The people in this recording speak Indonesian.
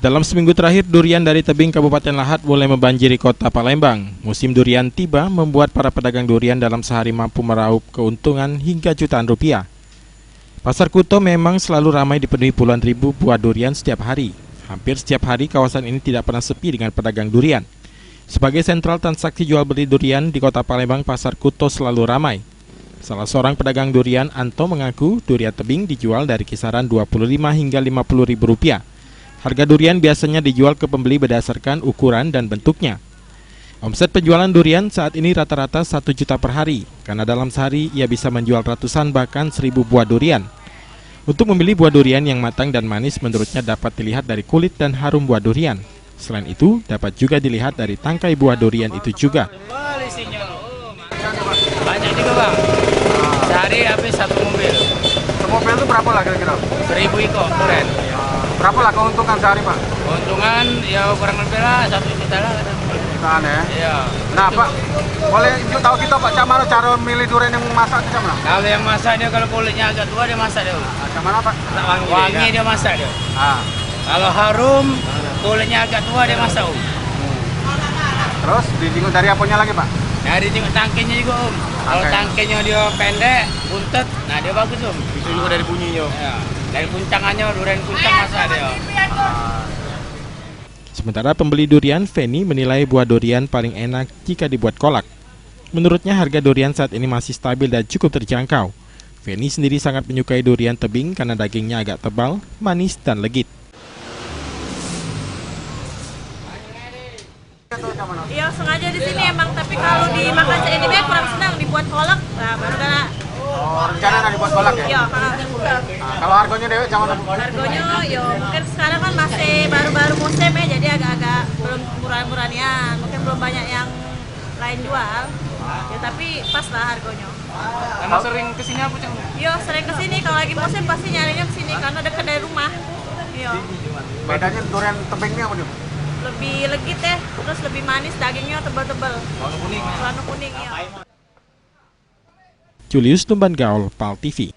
Dalam seminggu terakhir, durian dari tebing Kabupaten Lahat mulai membanjiri kota Palembang. Musim durian tiba membuat para pedagang durian dalam sehari mampu meraup keuntungan hingga jutaan rupiah. Pasar Kuto memang selalu ramai dipenuhi puluhan ribu buah durian setiap hari. Hampir setiap hari kawasan ini tidak pernah sepi dengan pedagang durian. Sebagai sentral transaksi jual beli durian di kota Palembang, Pasar Kuto selalu ramai. Salah seorang pedagang durian, Anto, mengaku durian tebing dijual dari kisaran 25 hingga 50 ribu rupiah. Harga durian biasanya dijual ke pembeli berdasarkan ukuran dan bentuknya. Omset penjualan durian saat ini rata-rata 1 juta per hari, karena dalam sehari ia bisa menjual ratusan bahkan 1000 buah durian. Untuk memilih buah durian yang matang dan manis, menurutnya dapat dilihat dari kulit dan harum buah durian. Selain itu, dapat juga dilihat dari tangkai buah durian itu juga. Banyak juga, Bang. Sehari habis 1 mobil. Mobil itu berapa lah kira-kira? 1000 ekor durian. Berapa lah keuntungan sehari, Pak? Keuntungan ya kurang lebih lah 1 juta lah. Jutaan ya? Iya. Nah, Pak, boleh tahu kita, Pak, cara milih durian yang masak itu mana? Kalau yang masak dia, kalau kulitnya agak tua dia masak dia. Mana, Pak? Wangi dia masak dia. Kalau harum, kulitnya agak tua dia masak, Om. Terus ditengok dari apanya lagi, Pak? Nah, ditengok tangkainya juga, Om. Kalau tangkainya dia pendek, buntet, nah dia bagus, Om. Itu juga dari bunyinya. Ya. Dari kuncangannya, durian kuncang masak dia. Sementara pembeli durian, Feni, menilai buah durian paling enak jika dibuat kolak. Menurutnya harga durian saat ini masih stabil dan cukup terjangkau. Feni sendiri sangat menyukai durian tebing karena dagingnya agak tebal, manis, dan legit. Iya, sengaja di sini emang, tapi kalau dimakan ini kurang senang dibuat kolak, nah baru kena. Oh, rencana nak dibuat kolak ya? Iya, Kalau harganya Dewi jangan harganya ya mungkin sekarang kan masih baru-baru musim ya, jadi agak-agak belum murah-murahnya, mungkin belum banyak yang lain jual. Ya tapi pas lah harganya. Karena sering kesini apa, Cang? Iya, sering kesini, kalau lagi musim pasti nyarinya kesini karena dekat dari rumah. Iya. Bedanya durian tebing ini apa, Cang? Lebih legit ya, terus lebih manis, dagingnya tebal-tebal. Warna kuning ya. Julius Tumban Gaul, PAL TV.